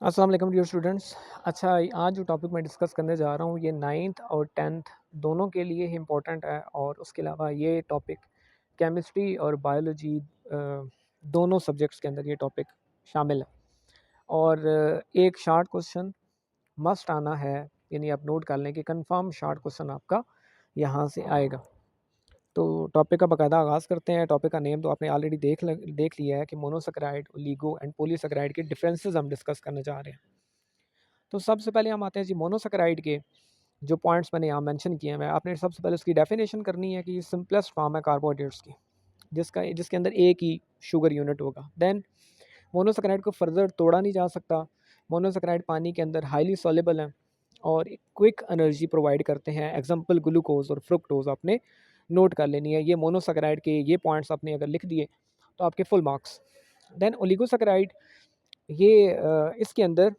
अस्सलाम वालेकुम dear students. अच्छा, आज जो टॉपिक मैं डिस्कस करने जा रहा हूँ ये 9th और 10th दोनों के लिए ही इम्पोर्टेंट है और उसके अलावा ये टॉपिक केमिस्ट्री और बायोलॉजी दोनों सब्जेक्ट्स के अंदर ये टॉपिक शामिल है। और एक शार्ट क्वेश्चन मस्ट आना है, यानी आप नोट कर लें कि कंफर्म शार्ट क्वेश्चन आपका यहाँ से आएगा। तो टॉपिक का बाकायदा आगाज़ करते हैं। टॉपिक का नेम तो आपने ऑलरेडी देख लिया है कि मोनोसेकेराइड, ओलिगो एंड पॉलीसेकेराइड के डिफरेंसेस हम डिस्कस करने जा रहे हैं। तो सबसे पहले हम आते हैं जी मोनोसेकेराइड के जो पॉइंट्स मैंने यहाँ मेंशन किए हैं। आपने सबसे पहले उसकी डेफिनेशन करनी है कि ये सिंपलेस्ट फॉर्म है कार्बोहाइड्रेट्स की, जिसके अंदर एक ही शुगर यूनिट होगा। देन मोनोसेकेराइड को फर्दर तोड़ा नहीं जा सकता। मोनोसेकेराइड पानी के अंदर हाईली सॉल्युबल हैं और क्विक एनर्जी प्रोवाइड करते हैं। एग्जांपल ग्लूकोज और फ्रुक्टोज आपने नोट कर लेनी है। ये मोनोसेकेराइड के ये पॉइंट्स आपने अगर लिख दिए तो आपके फुल मार्क्स। देन ओलिगोसेकेराइड, ये इसके अंदर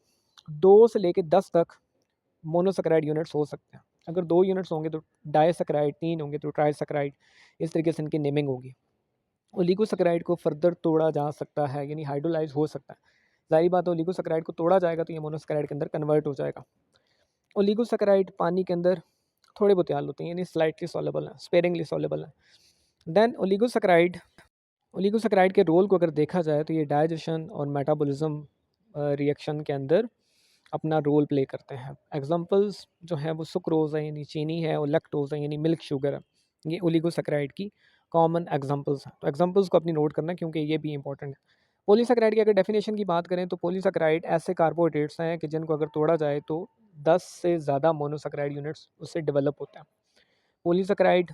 2 से लेके 10 तक मोनोसेकेराइड यूनिट्स हो सकते हैं। अगर 2 यूनिट्स होंगे तो डाइसेकेराइड, 3 होंगे तो ट्राइसेकेराइड, इस तरीके से इनकी नेमिंग होगी। ओलिगोसेकेराइड को फर्दर तोड़ा जा सकता है, यानी हाइड्रोलाइज हो सकता है। ज़ाहिर बात है ओलिगोसेकेराइड को तोड़ा जाएगा तो ये मोनोसेकेराइड के अंदर कन्वर्ट हो जाएगा। ओलिगोसेकेराइड पानी के अंदर थोड़े बहुत हल होते हैं, यानी स्लाइटली सॉल्युबल हैं, स्पेरिंगली सॉल्युबल हैं। देन ओलिगोसेकेराइड के रोल को अगर देखा जाए तो ये डाइजेशन और मेटाबॉलिज्म रिएक्शन के अंदर अपना रोल प्ले करते हैं। एग्जांपल्स जो हैं वो सुक्रोज़ है यानी चीनी है, और लैक्टोज़ है यानी मिल्क शुगर है। ये ओलिगोसेकेराइड की कॉमन एग्जांपल्स हैं। तो एग्जांपल्स को अपनी नोट करना है क्योंकि ये भी इंपॉर्टेंट है। पॉलीसेकेराइड की अगर डेफिनेशन की बात करें तो पॉलीसेकेराइड ऐसे कार्बोहाइड्रेट्स हैं कि जिनको अगर तोड़ा जाए तो 10 से ज़्यादा मोनोसेकेराइड यूनिट्स उससे डेवलप होते हैं। पॉलीसेकेराइड,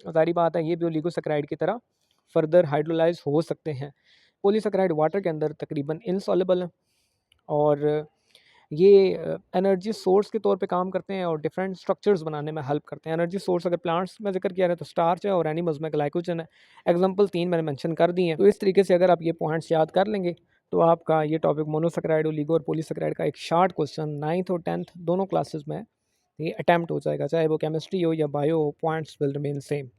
ज़ाहिर बात है ये भी ओलिगोसेकेराइड की तरह फर्दर हाइड्रोलाइज हो सकते हैं। पॉलीसेकेराइड वाटर के अंदर तकरीबन इनसॉल्युबल हैं और ये एनर्जी सोर्स के तौर पे काम करते हैं और डिफरेंट स्ट्रक्चर्स बनाने में हेल्प करते हैं। एनर्जी सोर्स अगर प्लांट्स में ज़िक्र किया जाए तो स्टार्च है और एनिमल्स में ग्लाइकोजन है। एग्जांपल 3 मैंने मेंशन कर दिए हैं। तो इस तरीके से अगर आप ये पॉइंट्स याद कर लेंगे तो आपका ये टॉपिक मोनोसेकेराइड, ओलिगो और पॉलीसेकेराइड का एक शार्ट क्वेश्चन 9th और 10th दोनों क्लासेस में ये अटेम्प्ट हो जाएगा, चाहे वो केमिस्ट्री हो या बायो हो, पॉइंट्स विल रिमेन सेम।